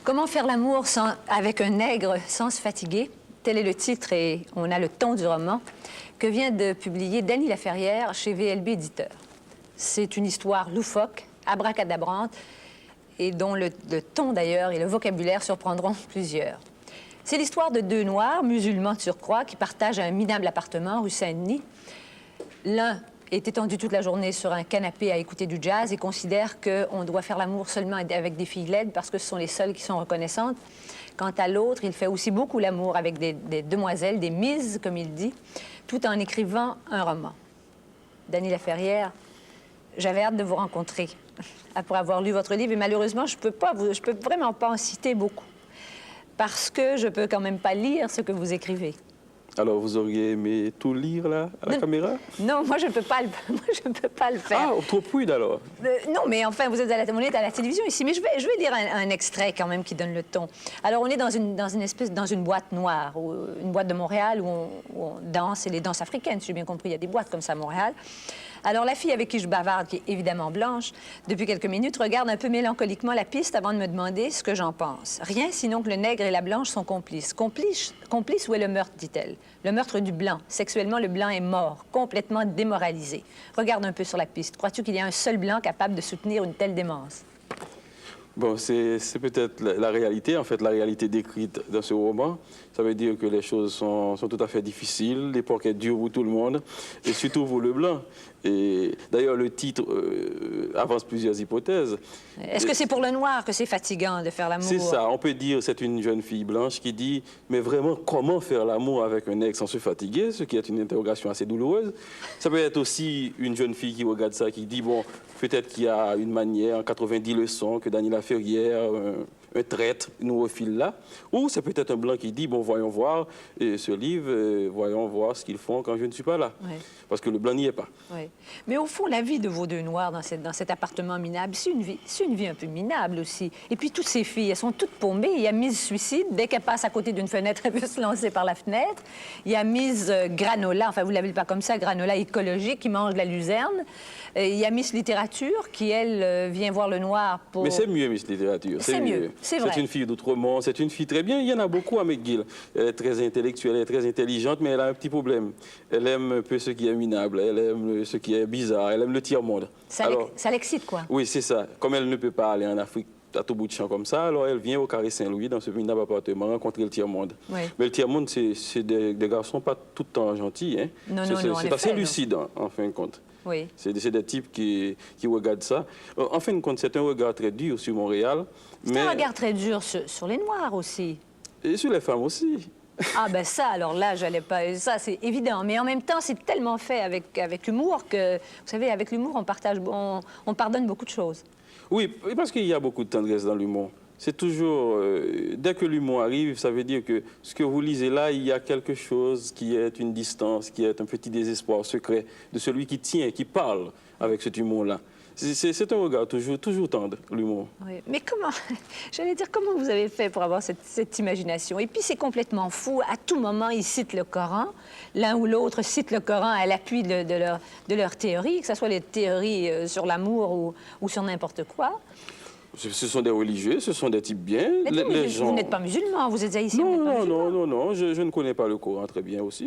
Comment faire l'amour avec un nègre sans se fatiguer? Tel est le titre et on a le ton du roman que vient de publier Dany Laferrière chez VLB Éditeur. C'est une histoire loufoque, abracadabrante et dont le ton d'ailleurs et le vocabulaire surprendront plusieurs. C'est l'histoire de deux Noirs, musulmans de surcroît, qui partagent un minable appartement rue Saint-Denis. L'un est étendu toute la journée sur un canapé à écouter du jazz et considère qu'on doit faire l'amour seulement avec des filles laides parce que ce sont les seules qui sont reconnaissantes. Quant à l'autre, il fait aussi beaucoup l'amour avec des demoiselles, des mises, comme il dit, tout en écrivant un roman. Dany Laferrière, j'avais hâte de vous rencontrer après avoir lu votre livre et malheureusement, je peux vraiment pas en citer beaucoup parce que je peux quand même pas lire ce que vous écrivez. Alors, vous auriez aimé tout lire, là, à la caméra? Non, moi, je ne peux pas le faire. Ah, trop prude, alors? Non, mais enfin, on est à la télévision ici. Mais je vais lire un extrait, quand même, qui donne le ton. Alors, on est dans une boîte noire, une boîte de Montréal, où on danse, et les danses africaines, si j'ai bien compris. Il y a des boîtes comme ça à Montréal. Alors, la fille avec qui je bavarde, qui est évidemment blanche, depuis quelques minutes, regarde un peu mélancoliquement la piste avant de me demander ce que j'en pense. Rien, sinon que le nègre et la blanche sont complices. Complices, où est le meurtre, dit-elle? Le meurtre du blanc. Sexuellement, le blanc est mort, complètement démoralisé. Regarde un peu sur la piste. Crois-tu qu'il y a un seul blanc capable de soutenir une telle démence? Bon, c'est peut-être la réalité, en fait, la réalité décrite dans ce roman. Ça veut dire que les choses sont tout à fait difficiles, l'époque est dure pour tout le monde, et surtout pour le blanc. Et d'ailleurs, le titre avance plusieurs hypothèses. Est-ce que c'est pour le noir que c'est fatigant de faire l'amour? C'est ça, on peut dire c'est une jeune fille blanche qui dit « Mais vraiment, comment faire l'amour avec un nègre sans se fatiguer ?» Ce qui est une interrogation assez douloureuse. Ça peut être aussi une jeune fille qui regarde ça, qui dit « Bon, peut-être qu'il y a une manière, en 90 leçons, que Dany Laferrière, un traître, nous refile là. » Ou c'est peut-être un blanc qui dit « Bon, voyons voir ce livre, voyons voir ce qu'ils font quand je ne suis pas là. Oui. » Parce que le blanc n'y est pas. Oui. Mais au fond, la vie de vos deux Noirs dans cet appartement minable, c'est une vie un peu minable aussi. Et puis toutes ces filles, elles sont toutes paumées. Il y a Miss Suicide, dès qu'elle passe à côté d'une fenêtre, elle peut se lancer par la fenêtre. Il y a Miss Granola, enfin vous ne l'appelez pas comme ça, Granola écologique, qui mange de la luzerne. Il y a Miss Littérature, qui elle vient voir le noir pour... Mais c'est mieux, Miss Littérature. C'est mieux, c'est vrai. C'est une fille d'Outremont, c'est une fille très bien. Il y en a beaucoup à McGill. Elle est très intellectuelle, elle est très intelligente, mais elle a un petit problème. Elle aime un peu ce qui est minable, elle aime ce qui est bizarre, elle aime le tiers-monde. Ça l'excite, quoi. Oui, c'est ça. Comme elle ne peut pas aller en Afrique à tout bout de champ comme ça, alors elle vient au Carré Saint-Louis, dans ce minable appartement, rencontrer le tiers-monde. Oui. Mais le tiers-monde, c'est des garçons pas tout le temps gentils. Hein. Non, c'est assez lucide, en fin de compte. Oui. C'est des types qui regardent ça. En fin de compte, c'est un regard très dur sur Montréal. C'est un regard très dur sur les Noirs aussi. Et sur les femmes aussi. Ah ben ça, alors là, j'allais pas... Ça, c'est évident. Mais en même temps, c'est tellement fait avec humour que, vous savez, avec l'humour, on pardonne beaucoup de choses. Oui, parce qu'il y a beaucoup de tendresse dans l'humour. C'est toujours... dès que l'humour arrive, ça veut dire que ce que vous lisez là, il y a quelque chose qui est une distance, qui est un petit désespoir secret de celui qui tient, qui parle avec cet humour-là. C'est un regard toujours tendre, l'humour. Oui, mais comment, j'allais dire, comment vous avez fait pour avoir cette imagination? Et puis c'est complètement fou. À tout moment, ils citent le Coran. L'un ou l'autre cite le Coran à l'appui de leur théorie, que ce soit les théories sur l'amour ou sur n'importe quoi. Ce sont des religieux, ce sont des types bien. Mais vous n'êtes pas musulman, vous êtes haïtien. Non, je ne connais pas le Coran très bien aussi.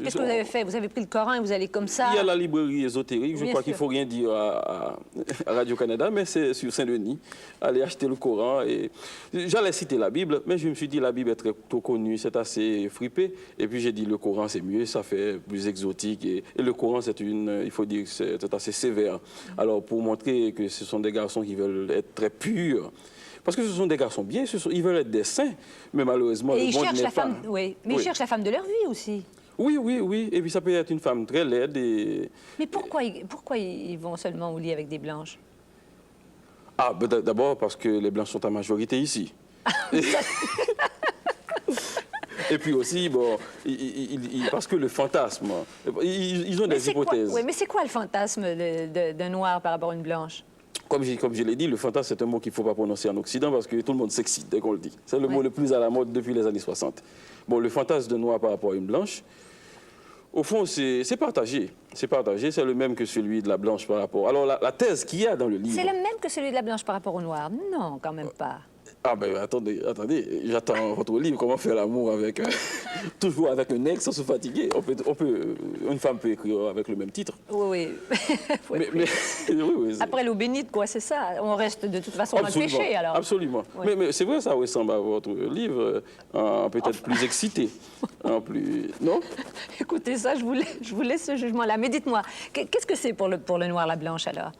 Qu'est-ce que vous avez fait? Vous avez pris le Coran et vous allez comme ça? Il y a la librairie ésotérique, je crois qu'il ne faut rien dire à Radio-Canada, mais c'est sur Saint-Denis. Aller acheter le Coran. J'allais citer la Bible, mais je me suis dit la Bible est très tôt connue, c'est assez fripé. Et puis j'ai dit le Coran c'est mieux, ça fait plus exotique. Et le Coran il faut dire que c'est assez sévère. Alors pour montrer que ce sont des garçons qui veulent être très purs. Parce que ce sont des garçons bien, ils veulent être des saints, mais malheureusement, et le monde n'est pas. Oui, mais ils cherchent la femme de leur vie aussi. Oui. Et puis ça peut être une femme très laide. Mais pourquoi ils vont seulement au lit avec des blanches? Ah, ben d'abord parce que les blanches sont en majorité ici. Et puis aussi, bon, parce que le fantasme, ils ont des hypothèses. Oui, mais c'est quoi le fantasme d'un noir par rapport à une blanche? Comme je l'ai dit, le fantasme, c'est un mot qu'il ne faut pas prononcer en Occident parce que tout le monde s'excite dès qu'on le dit. C'est le mot le plus à la mode depuis les années 60. Bon, le fantasme de noir par rapport à une blanche, au fond, c'est partagé. C'est partagé, c'est le même que celui de la blanche par rapport... Alors, la thèse qu'il y a dans le livre... C'est le même que celui de la blanche par rapport au noir? Non, quand même pas. Ah ben attendez, j'attends votre livre, comment faire l'amour avec toujours avec un ex sans se fatiguer. Une femme peut écrire avec le même titre. Oui, oui. Oui, après l'eau bénite, quoi, c'est ça. On reste de toute façon dans le péché, alors. Absolument. Oui. Mais c'est vrai, ça ressemble à votre livre, peut-être plus excité. Plus... Non? Écoutez ça, je vous laisse ce jugement-là. Mais dites-moi, qu'est-ce que c'est pour le noir, la blanche, alors?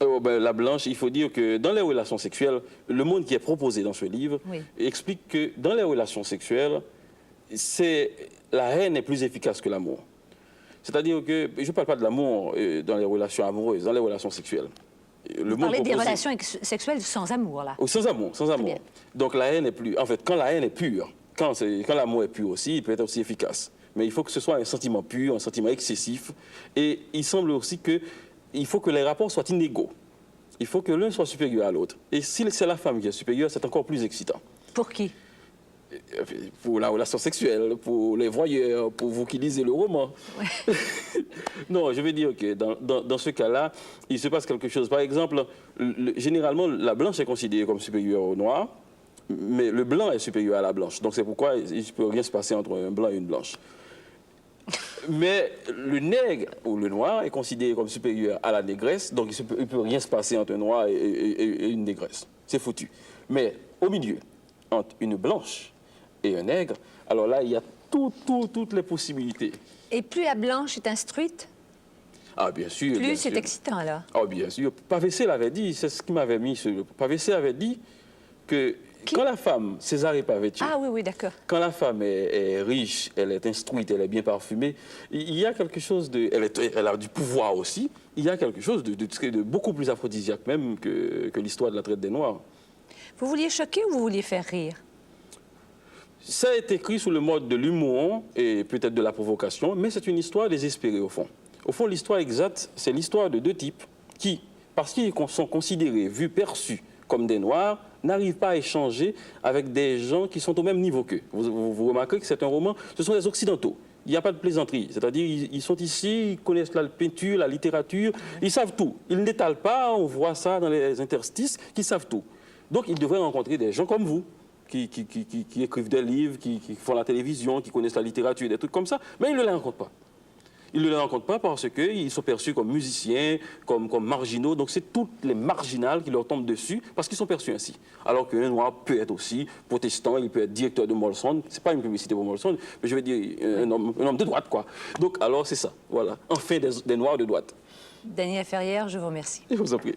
La blanche, il faut dire que dans les relations sexuelles, le monde qui est proposé dans ce livre explique que dans les relations sexuelles, la haine est plus efficace que l'amour. C'est-à-dire que, je ne parle pas de l'amour dans les relations amoureuses, dans les relations sexuelles. Vous parlez des relations sexuelles sans amour, là? Sans amour, sans amour. Donc la haine est plus... En fait, quand la haine est pure, quand l'amour est pur aussi, il peut être aussi efficace. Mais il faut que ce soit un sentiment pur, un sentiment excessif. Et il semble aussi que il faut que les rapports soient inégaux. Il faut que l'un soit supérieur à l'autre. Et si c'est la femme qui est supérieure, c'est encore plus excitant. Pour qui? Pour la relation sexuelle, pour les voyeurs, pour vous qui lisez le roman. Ouais. Non, je veux dire que dans ce cas-là, il se passe quelque chose. Par exemple, généralement, la blanche est considérée comme supérieure au noir, mais le blanc est supérieur à la blanche. Donc c'est pourquoi il ne peut rien se passer entre un blanc et une blanche. Mais le nègre ou le noir est considéré comme supérieur à la négresse, donc il ne peut rien se passer entre un noir et une négresse. C'est foutu. Mais au milieu, entre une blanche et un nègre, alors là, il y a toutes les possibilités. Et plus la blanche est instruite, ah, bien sûr. Plus c'est excitant, là. Ah, bien sûr. Pavessé l'avait dit, c'est ce qui m'avait mis sur... Pavessé avait dit que quand la femme, César Pavecchio, oui, d'accord. Quand la femme est riche, elle est instruite, elle est bien parfumée, il y a quelque chose de... Elle a du pouvoir aussi. Il y a quelque chose de beaucoup plus aphrodisiaque même que l'histoire de la traite des Noirs. Vous vouliez choquer ou vous vouliez faire rire? Ça est écrit sous le mode de l'humour et peut-être de la provocation, mais c'est une histoire désespérée au fond. Au fond, l'histoire exacte, c'est l'histoire de deux types qui, parce qu'ils sont considérés, vus, perçus comme des Noirs, n'arrivent pas à échanger avec des gens qui sont au même niveau qu'eux. Vous remarquez que c'est un roman, ce sont des Occidentaux. Il n'y a pas de plaisanterie. C'est-à-dire, ils sont ici, ils connaissent la peinture, la littérature, ils savent tout. Ils n'étalent pas, on voit ça dans les interstices, qu'ils savent tout. Donc, ils devraient rencontrer des gens comme vous, qui écrivent des livres, qui font la télévision, qui connaissent la littérature, des trucs comme ça, mais ils ne les rencontrent pas. Ils ne les rencontrent pas parce qu'ils sont perçus comme musiciens, comme marginaux. Donc, c'est toutes les marginales qui leur tombent dessus parce qu'ils sont perçus ainsi. Alors qu'un noir peut être aussi protestant, il peut être directeur de Molson. Ce n'est pas une publicité pour Molson, mais je veux dire un homme de droite, quoi. Donc, alors, c'est ça. Voilà. Enfin, des noirs de droite. Dany Laferrière, je vous remercie. Je vous en prie.